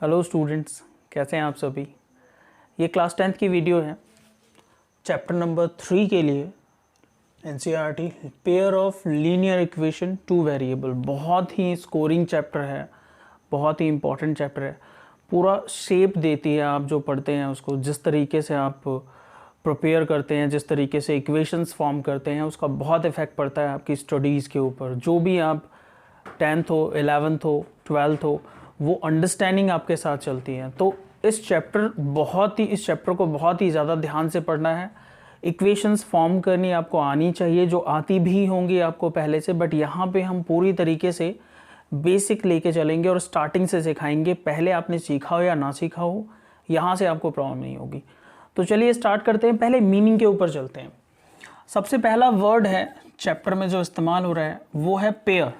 Hello students, कैसे हैं आप सभी। ये क्लास 10th की वीडियो है चैप्टर नंबर 3 के लिए NCERT pair of linear equation two variable. बहुत ही स्कोरिंग चैप्टर है, बहुत ही इम्पॉर्टेंट चैप्टर है। पूरा शेप देती है आप जो पढ़ते हैं उसको, जिस तरीके से आप प्रिपेयर करते हैं, जिस तरीके से इक्वेशंस फॉर्म करते हैं, उसका बहुत इफेक्ट पड़ता है आपकी स्टडीज़ के ऊपर। जो भी आप 10th हो, 11th हो, 12th हो, वो अंडरस्टैंडिंग आपके साथ चलती है। तो इस चैप्टर को बहुत ही ज़्यादा ध्यान से पढ़ना है। इक्वेशंस फॉर्म करनी आपको आनी चाहिए, जो आती भी होंगी आपको पहले से, बट यहाँ पे हम पूरी तरीके से बेसिक लेके चलेंगे और स्टार्टिंग से सिखाएंगे। पहले आपने सीखा हो या ना सीखा हो, यहाँ से आपको प्रॉब्लम नहीं होगी। तो चलिए स्टार्ट करते हैं। पहले मीनिंग के ऊपर चलते हैं। सबसे पहला वर्ड है चैप्टर में जो इस्तेमाल हो रहा है वो है पेयर।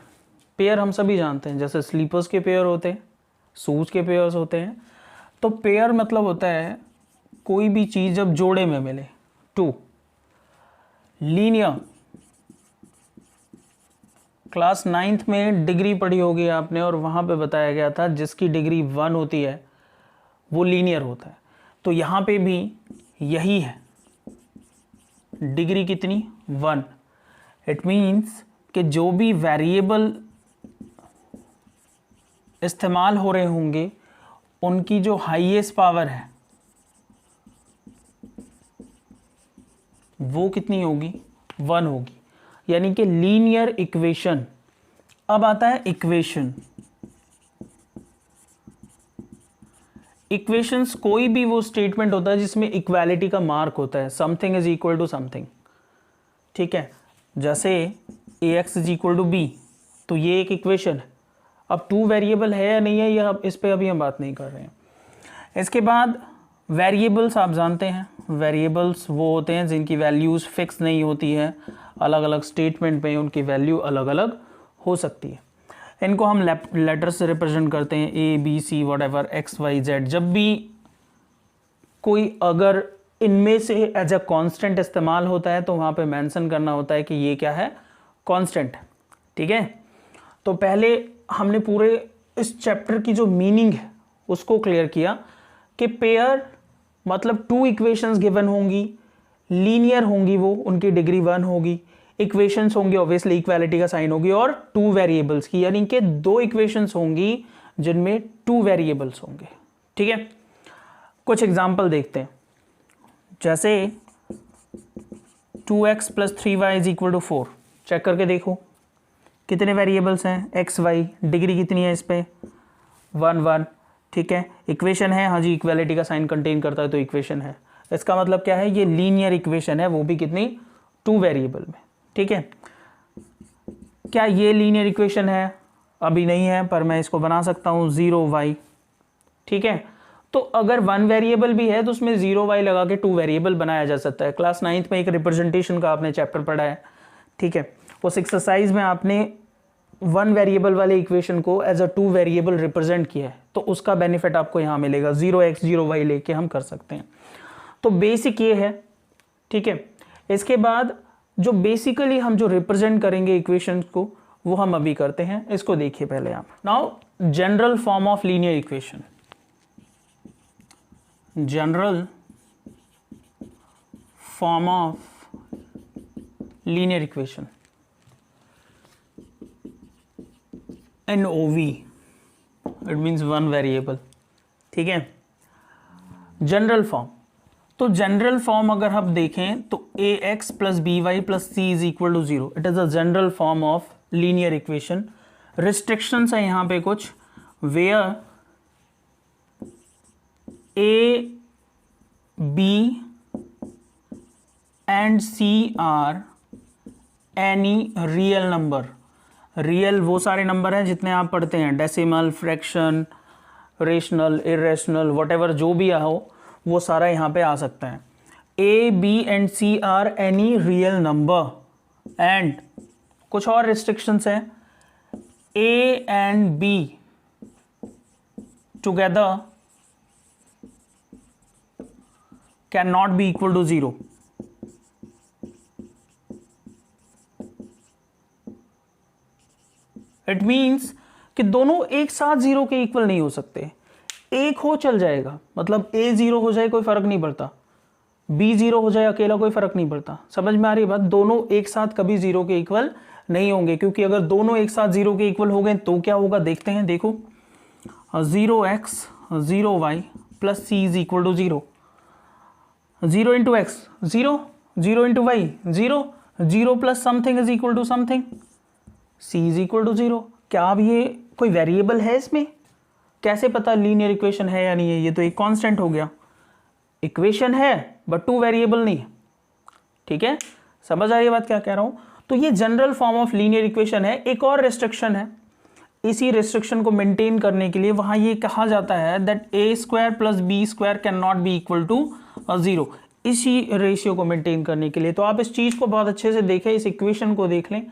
पेयर हम सभी जानते हैं, जैसे स्लीपर्स के पेयर होते हैं, शूज के पेयर्स होते हैं। तो पेयर मतलब होता है कोई भी चीज़ जब जोड़े में मिले, टू। लीनियर, क्लास 9th में डिग्री पढ़ी होगी आपने और वहाँ पे बताया गया था जिसकी डिग्री 1 होती है वो लीनियर होता है। तो यहाँ पे भी यही है, डिग्री कितनी, 1। इट मीन्स कि जो भी वेरिएबल इस्तेमाल हो रहे होंगे उनकी जो हाईएस्ट पावर है वो कितनी होगी, 1 होगी। यानी कि लीनियर इक्वेशन। अब आता है इक्वेशन। इक्वेशंस कोई भी वो स्टेटमेंट होता है जिसमें इक्वालिटी का मार्क होता है, something is equal to something. ठीक है, जैसे ax is equal to B, तो ये एक इक्वेशन है। अब टू वेरिएबल है या नहीं है, यह इस पे अभी हम बात नहीं कर रहे हैं। इसके बाद वेरिएबल्स आप जानते हैं, वेरिएबल्स वो होते हैं जिनकी वैल्यूज़ फिक्स नहीं होती है, अलग अलग स्टेटमेंट में उनकी वैल्यू अलग अलग हो सकती है। इनको हम लेटर से रिप्रेजेंट करते हैं, A B C whatever X Y Z. जब भी कोई अगर इनमें से एज अ कांस्टेंट इस्तेमाल होता है तो वहाँ पे मेंशन करना होता है कि ये क्या है, कांस्टेंट है। ठीक है, तो पहले हमने पूरे इस चैप्टर की जो मीनिंग है उसको क्लियर किया कि पेयर मतलब टू इक्वेशंस गिवन होंगी, लीनियर होंगी, वो उनकी डिग्री 1 होगी। इक्वेशंस होंगी, ऑब्वियसली इक्वालिटी का साइन होगी, और टू वेरिएबल्स की, यानी कि दो इक्वेशंस होंगी जिनमें टू वेरिएबल्स होंगे। ठीक है, कुछ एग्जांपल देखते हैं। जैसे 2x + 3y = 4। चेक करके देखो कितने वेरिएबल्स हैं, एक्स वाई, डिग्री कितनी है इस पे, 1 1। ठीक है, इक्वेशन है, हाँ जी, इक्वालिटी का साइन कंटेन करता है तो इक्वेशन है। इसका मतलब क्या है, ये लीनियर इक्वेशन है, वो भी कितनी, 2 वेरिएबल में। ठीक है, क्या ये लीनियर इक्वेशन है, अभी नहीं है, पर मैं इसको बना सकता हूँ 0y। ठीक है, तो अगर 1 वेरिएबल भी है तो उसमें 0y लगा के 2 वेरिएबल बनाया जा सकता है। क्लास 9th में एक रिप्रेजेंटेशन का आपने चैप्टर पढ़ा है। ठीक है, उस एक्सरसाइज में आपने 1 वेरिएबल वाले इक्वेशन को एज अ 2 वेरिएबल रिप्रेजेंट किया है, तो उसका बेनिफिट आपको यहाँ मिलेगा। 0x 0y लेके हम कर सकते हैं। तो बेसिक ये है। ठीक है, इसके बाद जो बेसिकली हम जो रिप्रेजेंट करेंगे इक्वेशन को वो हम अभी करते हैं। इसको देखिए पहले आप। Now general form of linear equation. General form of linear equation, NOV, it means 1 variable. ठीक है, जनरल फॉर्म। तो जनरल फॉर्म अगर हम देखें तो ax + by + c = 0, it is a general form of linear equation. Restrictions है यहाँ पे कुछ, where a, b and c are any real number। Real वो सारे नंबर हैं जितने आप पढ़ते हैं, decimal, fraction, rational, irrational, whatever जो भी हो वो सारा यहाँ पे आ सकता है। A, B and C are any real number. And कुछ और रिस्ट्रिक्शंस हैं, A and B together can not be equal to 0। It means कि दोनों एक साथ 0 के इक्वल नहीं हो सकते। एक हो चल जाएगा, मतलब a 0 हो जाए कोई फर्क नहीं पड़ता, b 0 हो जाए अकेला कोई फर्क नहीं पड़ता। समझ में आ रही बात? दोनों एक साथ कभी 0 के इक्वल नहीं होंगे, क्योंकि अगर दोनों एक साथ 0 के इक्वल हो गए तो क्या होगा देखते हैं। देखो 0x 0y plus c is equal to 0, 0 into X 0, 0 into Y 0, 0 plus something is equal to something, c is equal to 0। क्या अब ये कोई वेरिएबल है इसमें? कैसे पता लीनियर इक्वेशन है या नहीं है? ये तो एक कांस्टेंट हो गया। इक्वेशन है बट टू वेरिएबल नहीं है। ठीक है, समझ आ रही है बात क्या कह रहा हूं? तो ये general form of linear equation है। एक और रेस्ट्रिक्शन है, इसी रेस्ट्रिक्शन को मेंटेन करने के लिए वहां ये कहा जाता है that A square plus B square can not be equal to 0, इसी रेशियो को मेंटेन करने के लिए। तो आप इस चीज को बहुत अच्छे से देखें, इस इक्वेशन को देख लें,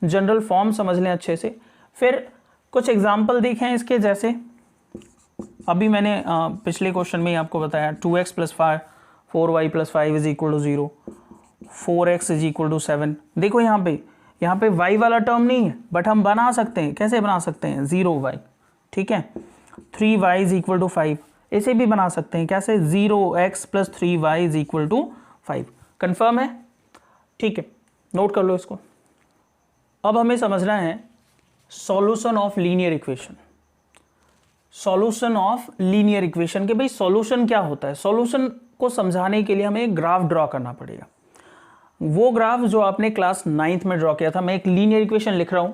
जनरल फॉर्म समझ लें अच्छे से, फिर कुछ एग्जाम्पल देखें इसके। जैसे अभी मैंने पिछले क्वेश्चन में ही आपको बताया 2x plus 4y plus 5 is equal to 0, 4x is equal to 7। देखो यहाँ पे y वाला टर्म नहीं है, बट हम बना सकते हैं। कैसे बना सकते हैं? 0y, ठीक है। 3y इज इक्वल टू 5, इसे भी बना सकते हैं। कैसे? 0x plus 3y is equal to 5। Confirm है? ठीक है, नोट कर लो इसको। अब हमें समझना है solution of linear equation. Solution of linear equation के भाई सॉल्यूशन क्या होता है? सॉल्यूशन को समझाने के लिए हमें एक ग्राफ ड्रॉ करना पड़ेगा। वो ग्राफ जो आपने क्लास 9th में ड्रॉ किया था, मैं एक लीनियर इक्वेशन लिख रहा हूं,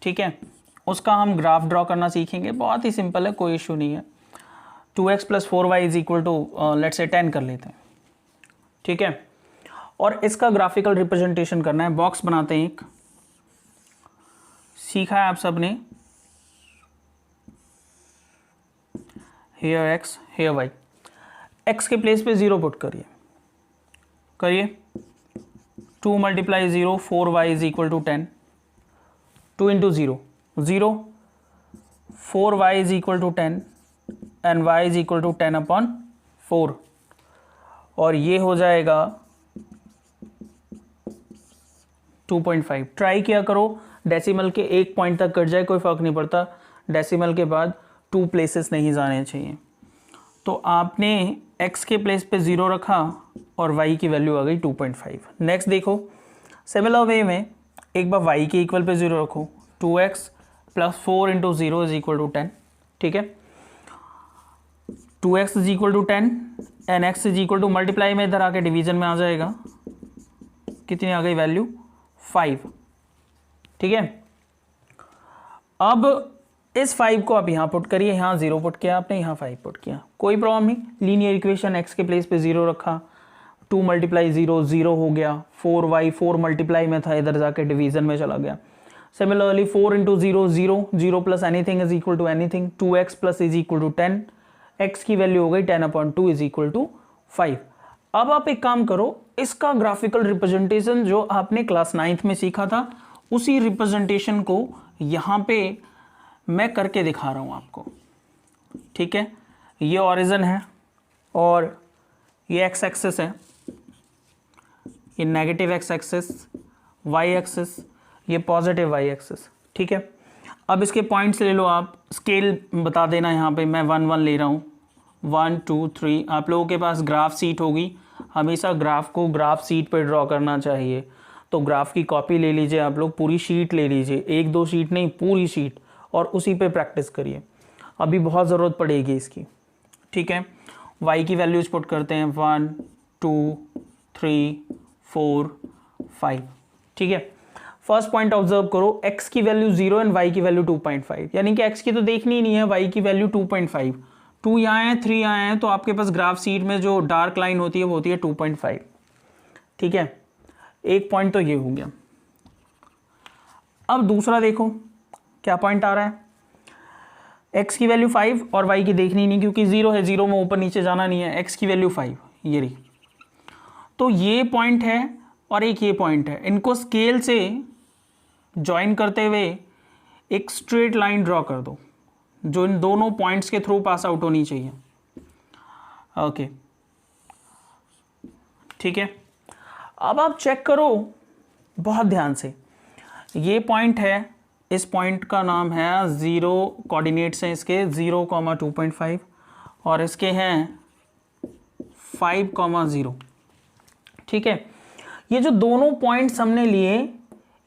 ठीक है, उसका हम ग्राफ ड्रॉ करना सीखेंगे। बहुत ही सिंपल है, कोई इश्यू नहीं है। 2x plus 4y is equal to let's say 10 कर लेते हैं, ठीक है। और इसका ग्राफिकल रिप्रेजेंटेशन करना है। बॉक्स बनाते हैं, एक सीखा है आप सब ने, here x here y। x के प्लेस पे 0 पुट करिए 2 multiply 0 4y is equal to 10, 2 into 0 0, 4y is equal to 10 and y is equal to 10 upon 4, और ये हो जाएगा 2.5। ट्राई किया करो डेसिमल के एक पॉइंट तक कट जाए, कोई फर्क नहीं पड़ता, डेसिमल के बाद 2 प्लेसेस नहीं जाने चाहिए। तो आपने x के प्लेस पे 0 रखा और y की वैल्यू आ गई 2.5। नेक्स्ट देखो, सिमिलर वे में एक बार y के इक्वल पे 0 रखो, 2x plus 4 into 0 is equal to 10, ठीक है। 2x is equal to 10 and x is equal to, multiply में इधर आके डिवीजन में आ जाएगा, कितनी आ गई वैल्यू? 5, ठीक है। अब इस 5 को आप यहाँ पुट करिए, यहाँ 0 पुट किया आपने, यहाँ 5 पुट किया, कोई प्रॉब्लम नहीं। लीनियर इक्वेशन x के प्लेस पे 0 रखा, 2 मल्टीप्लाई 0 0 हो गया, 4y 4 मल्टीप्लाई में था, इधर जाके डिवीजन में चला गया। Similarly 4 into 0 0, 0 plus anything is equal to anything, 2x plus is equal to 10, x की वैल्यू हो गई 10/2 इज इक्वल टू 5। अब आप एक काम करो, इसका ग्राफिकल रिप्रेजेंटेशन जो आपने क्लास 9th में सीखा था, उसी रिप्रेजेंटेशन को यहाँ पे मैं करके दिखा रहा हूँ आपको, ठीक है। ये ओरिजिन है और ये एक्स एक्सिस है, ये negative X axis, Y axis, ये पॉजिटिव वाई एक्सिस, ठीक है। अब इसके पॉइंट्स ले लो आप, स्केल बता देना, यहाँ पे मैं 1 1 ले रहा हूँ, 1 2 3। आप लोगों के पास ग्राफ सीट होगी, हमेशा ग्राफ को ग्राफ सीट पे ड्रॉ करना चाहिए। तो ग्राफ की कॉपी ले लीजिए आप लोग, पूरी शीट ले लीजिए, 1 2 शीट नहीं, पूरी शीट, और उसी पे प्रैक्टिस करिए, अभी बहुत ज़रूरत पड़ेगी इसकी, ठीक है। y की वैल्यूज पुट करते हैं 1 2 3 4 5, ठीक है। फर्स्ट पॉइंट ऑब्जर्व करो, x की वैल्यू 0 एंड y की वैल्यू 2.5, यानी कि x की तो देखनी ही नहीं है, y की वैल्यू 2.5, 2 यहाँ है 3 यहाँ है, तो आपके पास ग्राफ सीट में जो डार्क लाइन होती है वो होती है 2.5, ठीक है। एक पॉइंट तो ये हो गया। अब दूसरा देखो क्या पॉइंट आ रहा है, x की वैल्यू 5 और y की देखनी नहीं, क्योंकि 0 है, 0 में ऊपर नीचे जाना नहीं है, x की वैल्यू 5, ये रही। तो ये पॉइंट है और एक ये पॉइंट है, इनको स्केल से ज्वाइन करते हुए एक स्ट्रेट लाइन ड्रॉ कर दो, जो इन दोनों पॉइंट्स के थ्रू पास आउट होनी चाहिए, ओके, ठीक है। अब आप चेक करो बहुत ध्यान से, ये पॉइंट है, इस पॉइंट का नाम है 0, कोऑर्डिनेट्स हैं इसके 0,2.5 और इसके हैं 5,0। ठीक है, ये जो दोनों पॉइंट्स हमने लिए,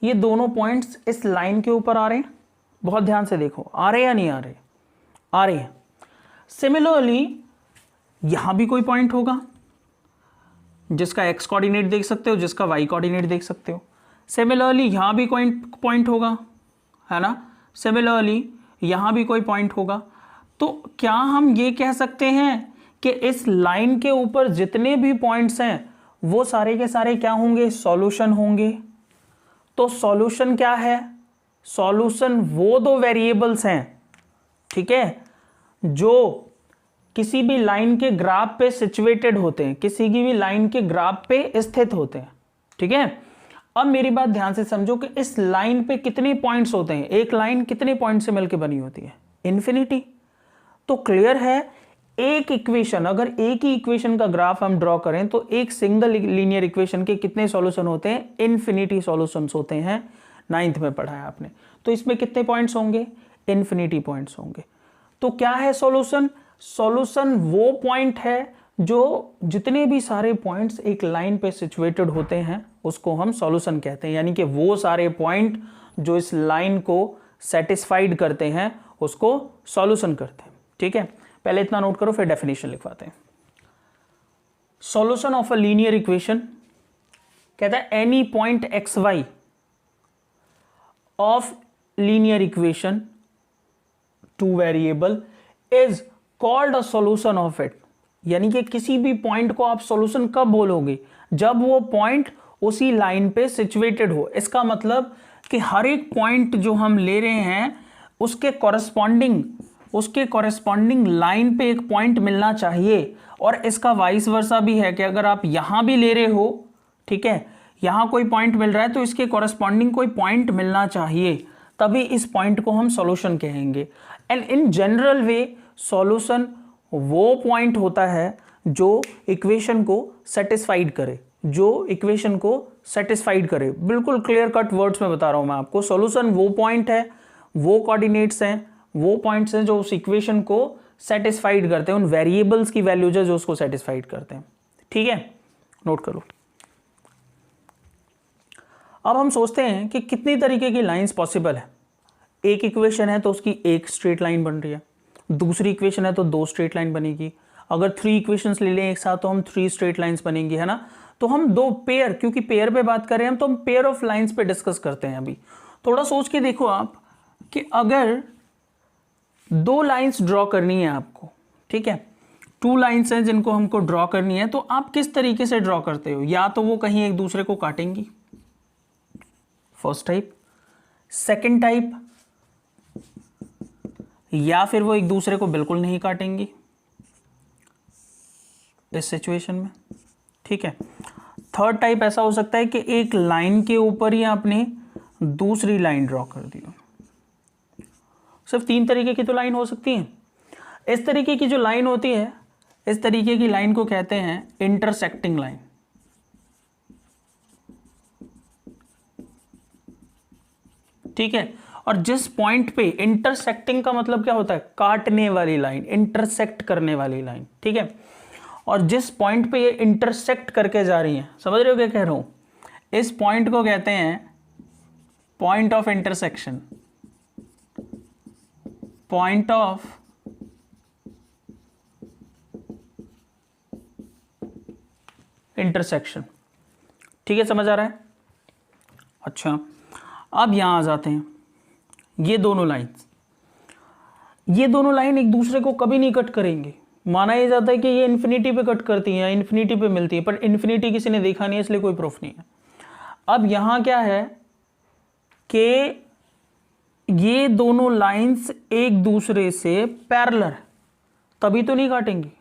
ये दोनों पॉइंट्स इस लाइन के ऊपर आ रहे हैं। बहुत ध्यान से देखो, आ रहे या नहीं आ रहे? आ रहे हैं। सिमिलरली यहां भी कोई पॉइंट होगा जिसका x कोऑर्डिनेट देख सकते हो, जिसका y कोऑर्डिनेट देख सकते हो। सिमिलरली यहां भी कोई पॉइंट होगा, है ना। सिमिलरली यहां भी कोई पॉइंट होगा। तो क्या हम ये कह सकते हैं कि इस लाइन के ऊपर जितने भी पॉइंट्स हैं वो सारे के सारे क्या होंगे? सॉल्यूशन होंगे। तो सॉल्यूशन क्या है? सॉल्यूशन वो दो वेरिएबल्स हैं, ठीक है, जो किसी भी लाइन के ग्राफ पे सिचुएटेड होते हैं, किसी की भी लाइन के ग्राफ पे स्थित होते हैं। ठीक है, अब मेरी बात ध्यान से समझो कि इस लाइन पे कितने पॉइंट्स होते हैं? एक लाइन कितने पॉइंट से मिलकर बनी होती है? इन्फिनिटी। तो क्लियर है, एक इक्वेशन, अगर एक ही इक्वेशन का ग्राफ हम ड्रॉ करें तो एक सिंगल लीनियर इक्वेशन के कितने सॉल्यूशन होते हैं? इन्फिनिटी सॉल्यूशंस होते हैं। 9th में पढ़ा है आपने। तो इसमें कितने पॉइंट्स होंगे? इन्फिनिटी पॉइंट्स होंगे। तो क्या है सॉल्यूशन? सॉल्यूशन वो पॉइंट है जो जितने भी सारे पॉइंट्स एक लाइन पे सिचुएटेड होते हैं उसको हम सॉल्यूशन कहते हैं। यानी कि वो सारे पॉइंट जो इस लाइन को सेटिस्फाइड करते हैं उसको सॉल्यूशन करते हैं। ठीक है, पहले इतना नोट करो, फिर डेफिनेशन लिखवाते हैं। Solution of a linear equation कहता है any point X Y of linear equation two variable is called a solution of it. यानी कि किसी भी पॉइंट को आप सॉल्यूशन कब बोलोगे? जब वो पॉइंट उसी लाइन पे सिचुएटेड हो। इसका मतलब कि हर एक पॉइंट जो हम ले रहे हैं उसके कॉरेस्पॉन्डिंग लाइन पे एक पॉइंट मिलना चाहिए। और इसका वाइस वर्सा भी है कि अगर आप यहां भी ले रहे हो, ठीक है, यहां कोई पॉइंट मिल रहा है तो इसके कॉरेस्पॉन्डिंग कोई पॉइंट मिलना चाहिए, तभी इस पॉइंट को हम सॉल्यूशन कहेंगे। And in general way solution वो पॉइंट होता है जो इक्वेशन को सेटिस्फाइड करे, जो इक्वेशन को सेटिस्फाइड करे। बिल्कुल क्लियर कट वर्ड्स में बता रहा हूं मैं आपको। सॉल्यूशन वो पॉइंट है, वो कोऑर्डिनेट्स हैं, वो पॉइंट्स हैं जो उस इक्वेशन को सेटिस्फाइड करते हैं, उन वेरिएबल्स की वैल्यूज है जो उसको सेटिस्फाइड करते हैं। ठीक है, नोट करो। अब हम सोचते हैं कि कितनी तरीके की लाइंस पॉसिबल है। एक इक्वेशन है तो उसकी एक स्ट्रेट लाइन बन रही है, दूसरी इक्वेशन है तो 2 स्ट्रेट लाइन बनेगी। अगर 3 इक्वेशंस ले लें एक साथ तो हम 3 स्ट्रेट लाइंस बनेंगी, है ना। तो हम 2 पेयर, क्योंकि पेयर पे बात करें हम, तो हम पेयर ऑफ लाइंस पे डिस्कस करते हैं। अभी थोड़ा सोच के देखो आप कि अगर 2 लाइंस ड्रॉ करनी है आपको, ठीक है, 2 लाइंस हैं जिनको हमको ड्रॉ करनी है, तो आप किस तरीके से ड्रॉ करते हो? या तो वो कहीं एक दूसरे को काटेंगी, फर्स्ट टाइप। सेकेंड टाइप, या फिर वो एक दूसरे को बिल्कुल नहीं काटेंगी इस सिचुएशन में। ठीक है, थर्ड टाइप ऐसा हो सकता है कि एक लाइन के ऊपर ही आपने दूसरी लाइन ड्रॉ कर दी हो। सिर्फ 3 तरीके की तो लाइन हो सकती है। इस तरीके की जो लाइन होती है, इस तरीके की लाइन को कहते हैं इंटरसेक्टिंग लाइन। ठीक है, और जिस पॉइंट पे इंटरसेक्टिंग का मतलब क्या होता है? काटने वाली लाइन, इंटरसेक्ट करने वाली लाइन। ठीक है, और जिस पॉइंट पे ये इंटरसेक्ट करके जा रही है, समझ रहे हो क्या कह रहा हूं? इस पॉइंट को कहते हैं point of intersection, point of intersection. ठीक है, समझ आ रहा है? अच्छा, अब यहां आ जाते हैं। ये दोनों लाइन एक दूसरे को कभी नहीं कट करेंगे। माना यह जाता है कि ये इन्फिनिटी पे कट करती हैं, इन्फिनिटी पे मिलती है, पर इन्फिनिटी किसी ने देखा नहीं है, इसलिए कोई प्रूफ नहीं है। अब यहां क्या है कि ये दोनों लाइंस एक दूसरे से पैरेलल, तभी तो नहीं काटेंगी।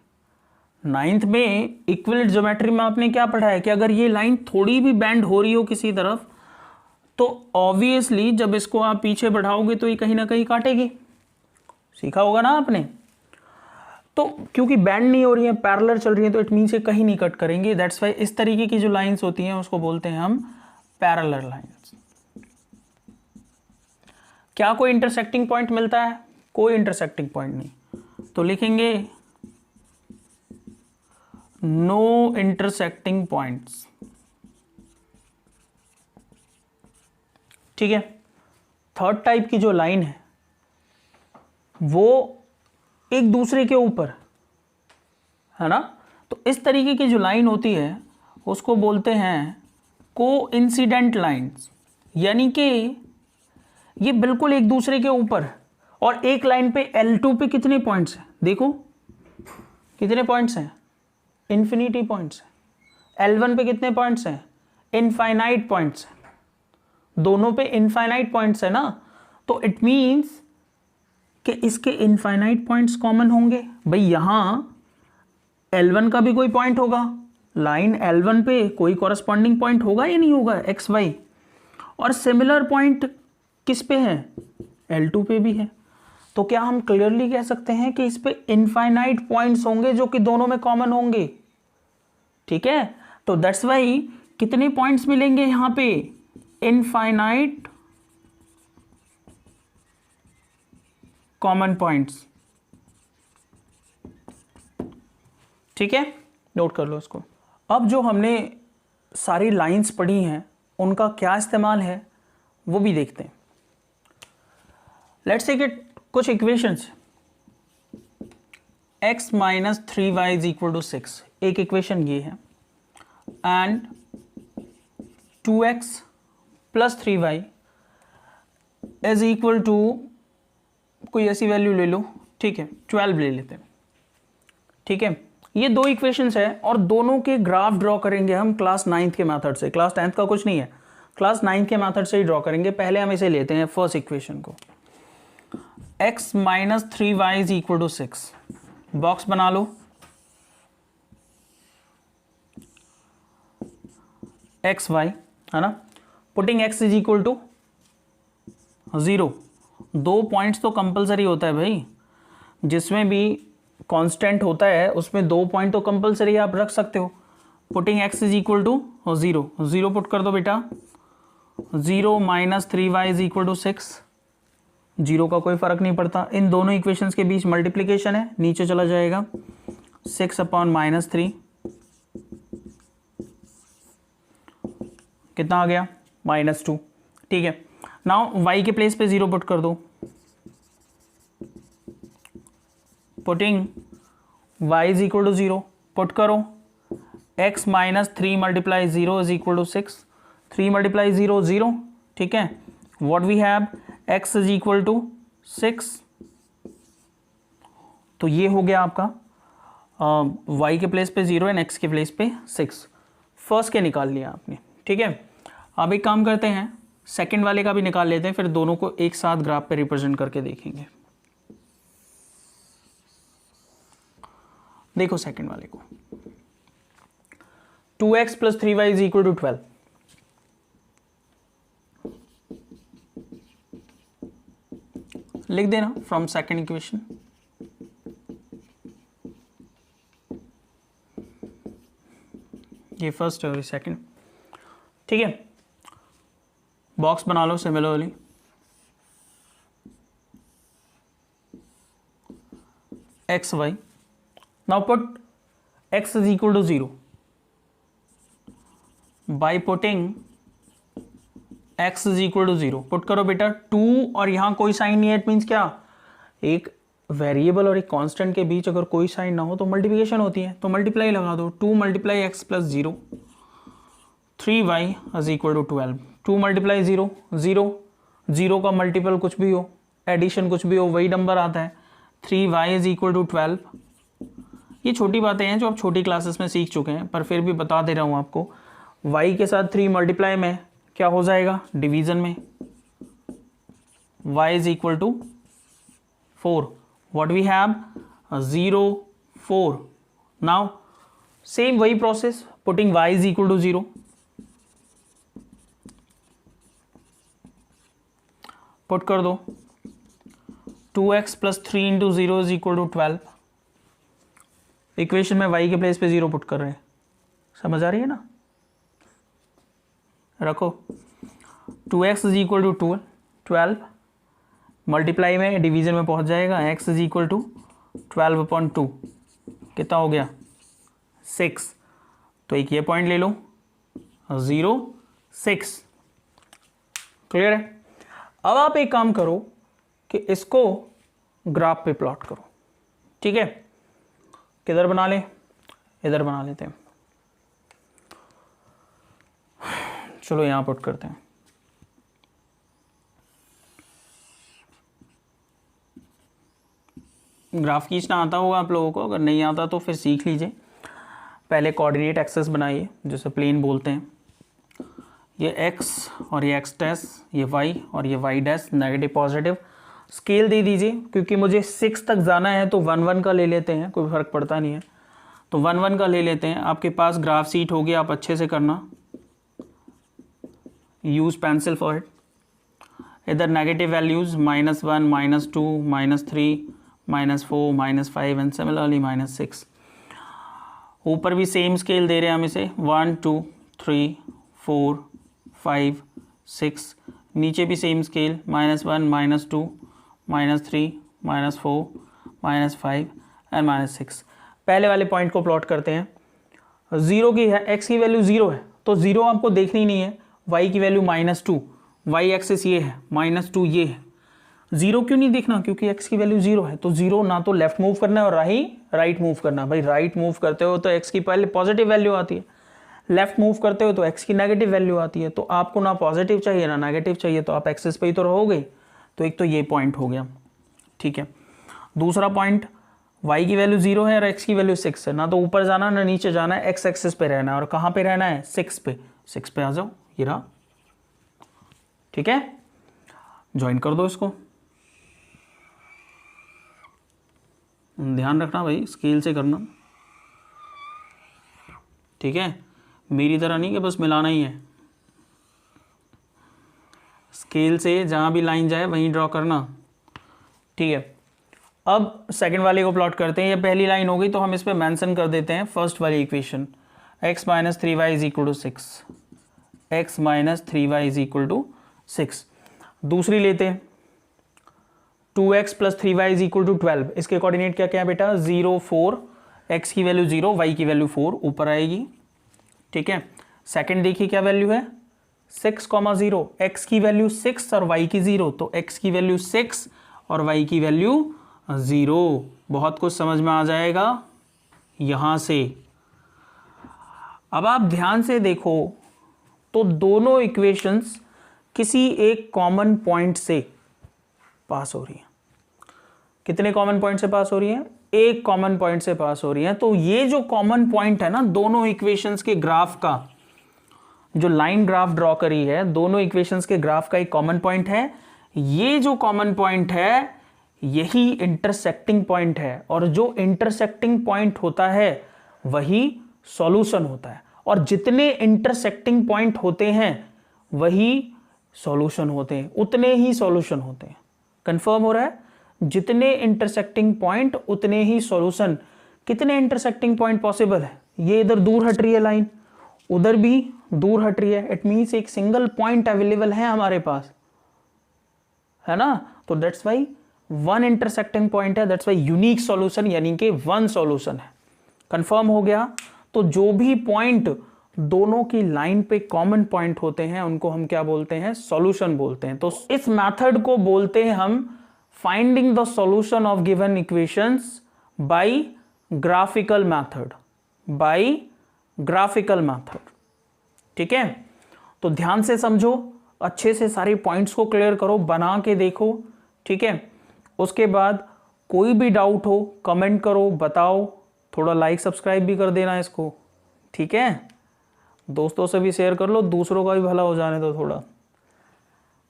9th में इक्विवेलेंट ज्योमेट्री में आपने क्या पढ़ा है कि अगर ये लाइन थोड़ी भी बेंड हो रही हो किसी तरफ, तो ऑब्वियसली जब इसको आप पीछे बढ़ाओगे तो ये कहीं ना कहीं काटेगी। सीखा होगा ना आपने। तो क्योंकि बैंड नहीं हो रही है, पैरेलल चल रही है, तो इट मीन्स ये कहीं नहीं कट करेंगे। दैट्स वाई इस तरीके की जो लाइंस होती हैं उसको बोलते हैं हम पैरेलल लाइंस। क्या कोई इंटरसेक्टिंग पॉइंट मिलता है? कोई इंटरसेक्टिंग पॉइंट नहीं, तो लिखेंगे नो इंटरसेक्टिंग पॉइंट्स। ठीक है। थर्ड टाइप की जो लाइन है वो एक दूसरे के ऊपर है ना, तो इस तरीके की जो लाइन होती है उसको बोलते हैं कोइंसिडेंट लाइंस, यानी कि ये बिल्कुल एक दूसरे के ऊपर, और एक लाइन पे L2 पे कितने पॉइंट्स हैं, देखो कितने पॉइंट्स हैं, इन्फिनिटी पॉइंट्स हैं। L1 पे कितने पॉइंट्स हैं, इनफाइनाइट पॉइंट्स हैं, दोनों पे इनफाइनाइट पॉइंट्स है ना, तो इट मींस कि इसके इनफाइनाइट पॉइंट्स कॉमन होंगे। भाई यहां L1 का भी कोई पॉइंट होगा, लाइन L1 पे कोई कॉरस्पॉन्डिंग पॉइंट होगा या नहीं होगा, एक्स वाई, और सिमिलर पॉइंट किस पे है, L2 पे भी है। तो क्या हम क्लियरली कह सकते हैं कि इस पे इनफाइनाइट पॉइंट्स होंगे जो कि दोनों में कॉमन होंगे। ठीक है, तो दैट्स वाई कितने पॉइंट्स मिलेंगे यहां पे, इनफाइनाइट कॉमन पॉइंट्स। ठीक है, नोट कर लो इसको। अब जो हमने सारी लाइंस पढ़ी हैं उनका क्या इस्तेमाल है वो भी देखते हैं। लेट्स टेक इट कुछ equations, x minus 3y is equal to 6, एक इक्वेशन ये है, and 2x plus 3y is equal to कोई ऐसी वैल्यू ले लो, ठीक है 12 ले लेते हैं। ठीक है, ये दो इक्वेशंस है और दोनों के ग्राफ ड्रॉ करेंगे हम क्लास 9th के मेथड से, क्लास 10th का कुछ नहीं है, क्लास 9th के मेथड से ही ड्रॉ करेंगे। पहले हम इसे लेते हैं फर्स्ट इक्वेशन को, x minus 3y is equal to 6, box बना लो, एक्स वाई है ना, putting x is equal to 0, 2 points तो कंपलसरी होता है भाई, जिसमें भी कांस्टेंट होता है उसमें 2 पॉइंट तो कंपलसरी आप रख सकते हो। Putting x is equal to 0, 0 put कर दो बेटा, 0 minus 3y is equal to 6, 0 का कोई फर्क नहीं पड़ता, इन दोनों इक्वेशंस के बीच मल्टीप्लीकेशन है, नीचे चला जाएगा 6 अपॉन माइनस 3, कितना आ गया -2। ठीक है, नाउ y के प्लेस पे 0 पुट कर दो, putting y is equal to 0 put करो, x minus 3 multiply 0 is equal to 6, 3 multiply 0 0। ठीक है, what we have, x is equal to 6, तो ये हो गया आपका y के प्लेस पे 0 एंड x के प्लेस पे 6, फर्स्ट के निकाल लिया आपने। ठीक है, अब एक काम करते हैं सेकंड वाले का भी निकाल लेते हैं, फिर दोनों को एक साथ ग्राफ पे रिप्रेजेंट करके देखेंगे। देखो सेकंड वाले को, 2x plus 3y is equal to 12, लिख देना फ्रॉम सेकंड इक्वेशन। ये फर्स्ट और सेकंड। ठीक है, बॉक्स बना लो similarly, x y, now put x is equal to 0 by putting x is equal to 0, put करो बेटा 2, और यहां कोई साइन नहीं है, इट मीन्स क्या, एक वेरिएबल और एक कांस्टेंट के बीच अगर कोई साइन ना हो तो मल्टीप्लिकेशन होती है, तो मल्टीप्लाई लगा दो, 2 multiply x plus 0, 3y is equal to 12, 2 multiply 0 0, 0 का मल्टीपल कुछ भी हो, एडिशन कुछ भी हो, वही नंबर आता है, 3y इज इक्वल टू 12। ये छोटी बातें हैं जो आप छोटी क्लासेस में सीख चुके हैं, पर फिर भी बता दे रहा हूं आपको, y के साथ 3 मल्टीप्लाई में क्या हो जाएगा, डिवीजन में y is equal to 4, what we have 0 4। Now same वही process, putting y is equal to 0, put कर दो 2x plus 3 into 0 is equal to 12, equation में y के प्लेस पे 0 पुट कर रहे हैं, समझ आ रही है ना, रखो 2x is equal to 12, multiply में डिवीजन में पहुंच जाएगा, x इज इक्वल टू 12/2 कितना हो गया 6। तो एक ये पॉइंट ले लो 0 6। क्लियर है। अब आप एक काम करो कि इसको ग्राफ पे प्लॉट करो, ठीक है। किधर बना लें, इधर बना लेते हैं। चलो यहां पुट करते हैं। ग्राफ खींचना आता होगा आप लोगों को, अगर नहीं आता तो फिर सीख लीजिए। पहले कोऑर्डिनेट एक्सेस बनाइए जिसे प्लेन बोलते हैं। ये x और ये x डैश, ये y और ये y dash, negative positive. Scale दे दीजिए, क्योंकि मुझे 6 तक जाना है तो 1 1 का ले लेते हैं, कोई फर्क पड़ता नहीं है। तो 1 1 का ले लेते हैं। आपके पास ग्राफ शीट होगी, आप अच्छे से करना, यूज पेंसिल फॉर इट। इधर नेगेटिव वैल्यूज -1 -2 -3 -4 -5 एंड सिमिलरली -6। ऊपर भी सेम स्केल दे रहे हैं हम इसे, 1 2 3 4 5 6। नीचे भी सेम स्केल, -1 -2 -3 -4 -5 एंड -6। पहले वाले पॉइंट को प्लॉट करते हैं। 0 की है, x की वैल्यू 0 है तो 0 आपको देखनी नहीं है। y की वैल्यू -2, y एक्सिस ये है, -2 ये है। 0 क्यों नहीं देखना, क्योंकि x की वैल्यू 0 है। तो 0 ना तो लेफ्ट मूव करना है और राइट मूव करना। भाई राइट मूव करते हो तो x की पहले पॉजिटिव वैल्यू आती है, लेफ्ट मूव करते हो तो x की नेगेटिव वैल्यू आती है। तो आपको ना पॉजिटिव चाहिए ना नेगेटिव चाहिए, तो आप एक्सिस पे ही तो रहोगे। तो एक तो ये पॉइंट हो गया, ठीक है। दूसरा पॉइंट, y की वैल्यू 0 है और x की वैल्यू 6 है। ना तो ऊपर जाना ना नीचे जाना है, x एक्सिस पे रहना है। और कहाँ पे रहना है, 6 पे। 6 पे आ जाओ, ये रहा, ठीक है। ज्वाइन कर दो इसको। ध्यान रखना भाई, स्केल से करना, ठीक है। मेरी तरह नहीं कि बस मिलाना ही है, स्केल से जहाँ भी लाइन जाए वहीं ड्रॉ करना, ठीक है। अब सेकंड वाले को प्लॉट करते हैं। ये पहली लाइन हो गई तो हम इस पे मेंशन कर देते हैं फर्स्ट वाली equation, x - 3y = 6, x - 3y = 6। दूसरी लेते हैं, 2x + 3y = 12। इसके कोऑर्डिनेट क्या क्या है बेटा, 0 4, x की वैल्यू 0, y की वैल्यू 4 ऊपर आएगी, ठीक है। सेकंड देखिए क्या वैल्यू है, 6, 0, x की वैल्यू 6 और y की 0, तो x की वैल्यू 6 और y की वैल्यू 0। बहुत कुछ समझ में आ जाएगा यहां से। अब आप ध्यान से देखो तो दोनों इक्वेशंस किसी एक कॉमन पॉइंट से पास हो रही हैं। कितने कॉमन पॉइंट से पास हो रही हैं, एक कॉमन पॉइंट से पास हो रही हैं। तो ये जो कॉमन पॉइंट है ना, दोनों इक्वेशंस के ग्राफ का, जो लाइन ग्राफ ड्रॉ करी है, दोनों इक्वेशंस के ग्राफ का एक कॉमन पॉइंट है। ये जो कॉमन पॉइंट है यही इंटरसेक्टिंग पॉइंट है, और जो इंटरसेक्टिंग पॉइंट होता है वही सॉल्यूशन होता है। और जितने इंटरसेक्टिंग पॉइंट होते हैं वही सॉल्यूशन होते हैं, उतने ही सॉल्यूशन होते हैं। कंफर्म हो रहा है, जितने इंटरसेक्टिंग पॉइंट उतने ही सॉल्यूशन। कितने इंटरसेक्टिंग पॉइंट पॉसिबल है, ये इधर दूर हट रही है लाइन, उधर भी दूर हट रही है। इट मींस एक सिंगल पॉइंट अवेलेबल है हमारे पास, है ना। तो that's why one intersecting point है, दैट्स वाई यूनिक सॉल्यूशन, यानी कि वन सॉल्यूशन है। कंफर्म हो गया। तो जो भी पॉइंट दोनों की लाइन पे कॉमन पॉइंट होते हैं उनको हम क्या बोलते हैं, सॉल्यूशन बोलते हैं। तो इस मेथड को बोलते हैं हम finding the solution of given equations by graphical method, by graphical method, ठीक है। तो ध्यान से समझो, अच्छे से सारे पॉइंट्स को क्लियर करो, बना के देखो, ठीक है। उसके बाद कोई भी डाउट हो कमेंट करो, बताओ, थोड़ा लाइक सब्सक्राइब भी कर देना इसको, ठीक है। दोस्तों से भी शेयर कर लो, दूसरों का भी भला हो जाने दो थोड़ा।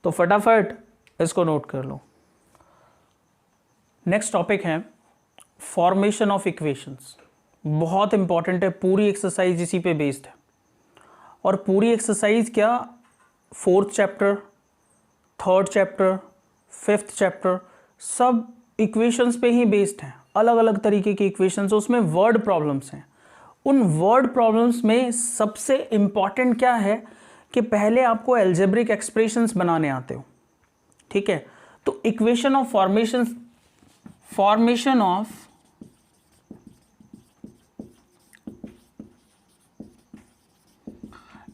तो फटाफट इसको नोट कर लो। नेक्स्ट टॉपिक है फॉर्मेशन ऑफ इक्वेशंस। बहुत इंपॉर्टेंट है, पूरी एक्सरसाइज इसी पे बेस्ड है। और पूरी एक्सरसाइज क्या, 4th chapter, 3rd chapter, 5th chapter, सब इक्वेशंस पे ही बेस्ड हैं। अलग अलग तरीके की इक्वेशंस, उसमें वर्ड प्रॉब्लम्स हैं। उन वर्ड प्रॉब्लम्स में सबसे इंपॉर्टेंट क्या है कि पहले आपको एल्जेब्रिक एक्सप्रेशंस बनाने आते हो, ठीक है। तो equation of formation of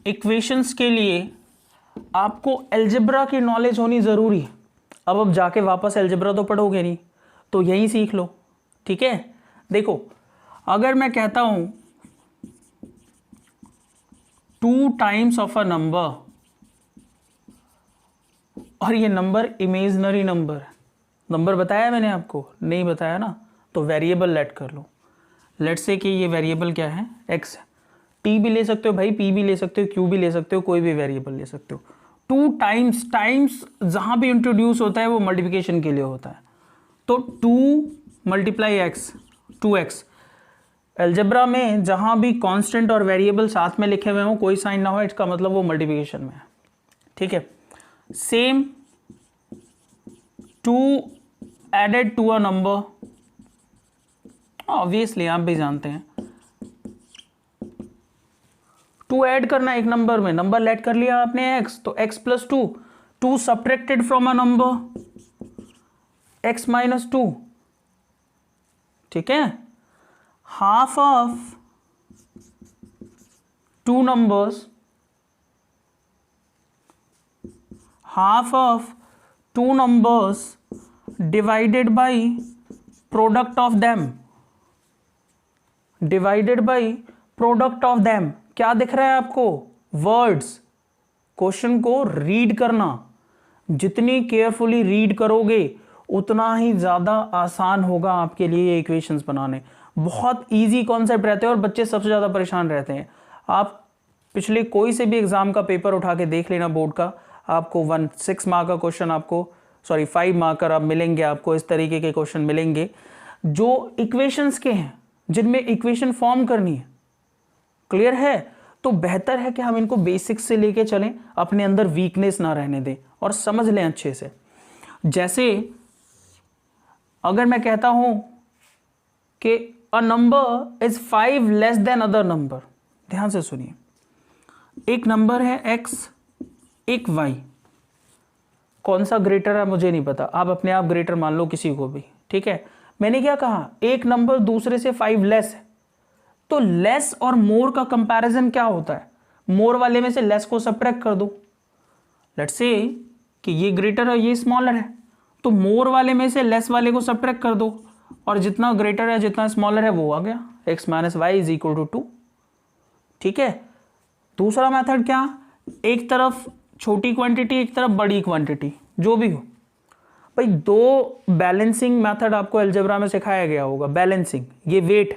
equations के लिए आपको अलजेब्रा की नॉलेज होनी ज़रूरी है। अब जाके वापस अलजेब्रा तो पढ़ोगे नहीं, तो यही सीख लो, ठीक है। देखो, अगर मैं कहता हूं 2 टाइम्स ऑफ अ नंबर और ये नंबर इमेजिनरी नंबर बताया मैंने आपको? नहीं बताया ना, तो वेरिएबल लेट कर लो। लेट से कि ये वेरिएबल क्या है? x है। t भी ले सकते हो भाई, p भी ले सकते हो, q भी ले सकते हो, कोई भी वेरिएबल ले सकते हो। 2 टाइम्स जहां भी इंट्रोड्यूस होता है वो मल्टीप्लिकेशन के लिए होता है, तो 2 मल्टीप्लाई x 2x। अलजेब्रा में जहां भी कांस्टेंट और वेरिएबल साथ में लिखे हुए हो, कोई साइन ना हो, इसका मतलब वो मल्टीप्लिकेशन में है, ठीक है। Same 2 added to a number, obviously आप भी जानते हैं 2 ऐड करना एक नंबर में, नंबर लेट कर लिया आपने x, तो x plus 2 subtracted from a number x minus 2, ठीक है। Half of 2 numbers, half of 2 numbers divided by product of them, divided by product of them. क्या दिख रहा है आपको? वर्ड्स। क्वेश्चन को रीड करना, जितनी केयरफुली रीड करोगे उतना ही ज़्यादा आसान होगा आपके लिए ये इक्वेशंस बनाने। बहुत इजी कॉन्सेप्ट रहते हैं और बच्चे सबसे ज़्यादा परेशान रहते हैं। आप पिछले कोई से भी एग्ज़ाम का पेपर उठा के देख लेना बोर्ड का, आपको 6 मार्क का क्वेश्चन आपको 5 मार्क का आप मिलेंगे, आपको इस तरीके के क्वेश्चन मिलेंगे जो इक्वेशंस के हैं, जिनमें इक्वेशन फॉर्म करनी है। क्लियर है? तो बेहतर है कि हम इनको बेसिक्स से लेके चलें, अपने अंदर वीकनेस ना रहने दें और समझ लें अच्छे से। जैसे अगर मैं कहता हूं कि a number is 5 less than other number, ध्यान से सुनिए। एक नंबर है x, एक y, कौन सा ग्रेटर है मुझे नहीं पता, आप अपने आप ग्रेटर मान लो किसी को भी, ठीक है। मैंने क्या कहा? एक नंबर दूसरे से 5 लेस है, तो लेस और मोर का कंपैरिजन क्या होता है? मोर वाले में से लेस को सब्ट्रैक्ट कर दो। लेट्स से कि ये ग्रेटर है, ये स्मॉलर है, तो मोर वाले में से लेस वाले को सब्ट्रैक्ट कर दो और जितना ग्रेटर है जितना स्मॉलर है वो आ गया, x minus y is equal to 2, ठीक है। दूसरा मेथड क्या? एक तरफ छोटी क्वांटिटी, एक तरफ बड़ी क्वांटिटी, जो भी हो भाई। 2 बैलेंसिंग मेथड आपको अलजेब्रा में सिखाया गया होगा। बैलेंसिंग, ये वेट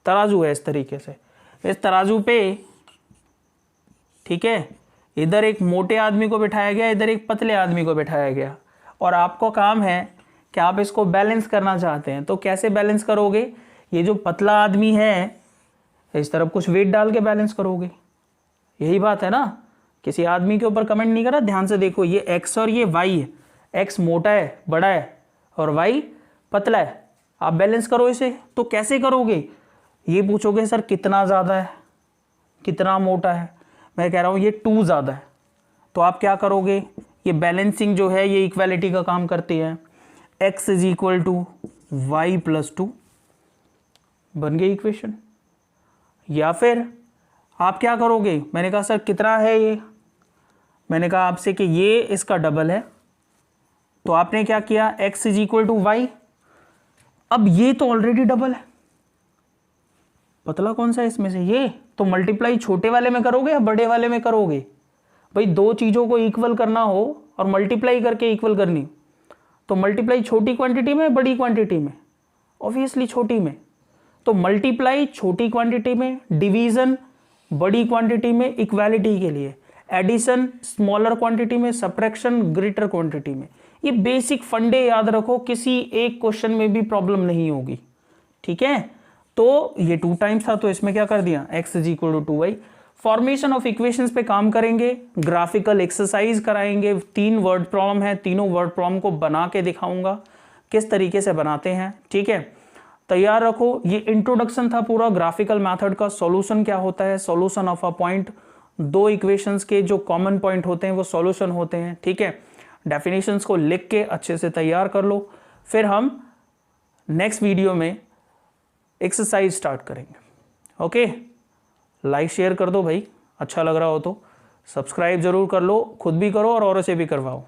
तराजू है, इस तरीके से, इस तराजू पे, ठीक है, इधर एक मोटे आदमी को बिठाया गया, इधर एक पतले आदमी को बिठाया गया, और आपको काम है कि आप इसको बैलेंस करना चाहते हैं। तो कैसे बैलेंस करोगे? ये जो पतला आदमी है इस तरफ कुछ वेट डाल के बैलेंस करोगे, यही बात है ना। किसी आदमी के ऊपर कमेंट नहीं करा, ध्यान से देखो, ये x और ये y है, x मोटा है, बड़ा है, और y पतला है, आप बैलेंस करो इसे। तो कैसे करोगे? ये पूछोगे सर कितना ज़्यादा है, कितना मोटा है? मैं कह रहा हूँ ये 2 ज़्यादा है, तो आप क्या करोगे? ये बैलेंसिंग जो है ये इक्वालिटी का काम करती है। x is equal to y plus 2, बन गई इक्वेशन। या फिर आप क्या करोगे? मैंने कहा सर कितना है ये, मैंने कहा आपसे कि ये इसका डबल है, तो आपने क्या किया? x is equal to y. अब ये तो ऑलरेडी डबल है, पतला कौन सा है इसमें से? ये। तो मल्टीप्लाई छोटे वाले में करोगे या बड़े वाले में करोगे? भाई 2 चीज़ों को इक्वल करना हो और मल्टीप्लाई करके इक्वल करनी, तो मल्टीप्लाई छोटी क्वांटिटी में, बड़ी क्वांटिटी में? ऑब्वियसली छोटी में। तो मल्टीप्लाई छोटी क्वांटिटी में, डिवीज़न बड़ी क्वांटिटी में इक्वालिटी के लिए, एडिशन स्मॉलर क्वांटिटी में, सब्ट्रैक्शन ग्रेटर क्वांटिटी में। ये बेसिक फंडे याद रखो, किसी एक क्वेश्चन में भी प्रॉब्लम नहीं होगी, ठीक है। तो ये 2 टाइम्स था, तो इसमें क्या कर दिया? x is equal to 2y। Formation of equations पे काम करेंगे, ग्राफिकल एक्सरसाइज कराएंगे, 3 वर्ड प्रॉब्लम है, तीनों वर्ड प्रॉब्लम को बना के दिखाऊंगा किस तरीके से बनाते हैं, ठीक है। तैयार रखो। ये इंट्रोडक्शन था पूरा ग्राफिकल मेथड का। सॉल्यूशन क्या होता है? Solution of a point, 2 equations के जो कॉमन पॉइंट होते हैं वो सॉल्यूशन होते हैं, ठीक है। डेफिनेशंस को लिख के अच्छे से तैयार कर लो, फिर हम नेक्स्ट वीडियो में एक्सरसाइज स्टार्ट करेंगे। ओके, लाइक शेयर कर दो भाई, अच्छा लग रहा हो तो सब्सक्राइब जरूर कर लो, खुद भी करो और औरों से भी करवाओ।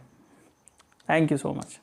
Thank you so much.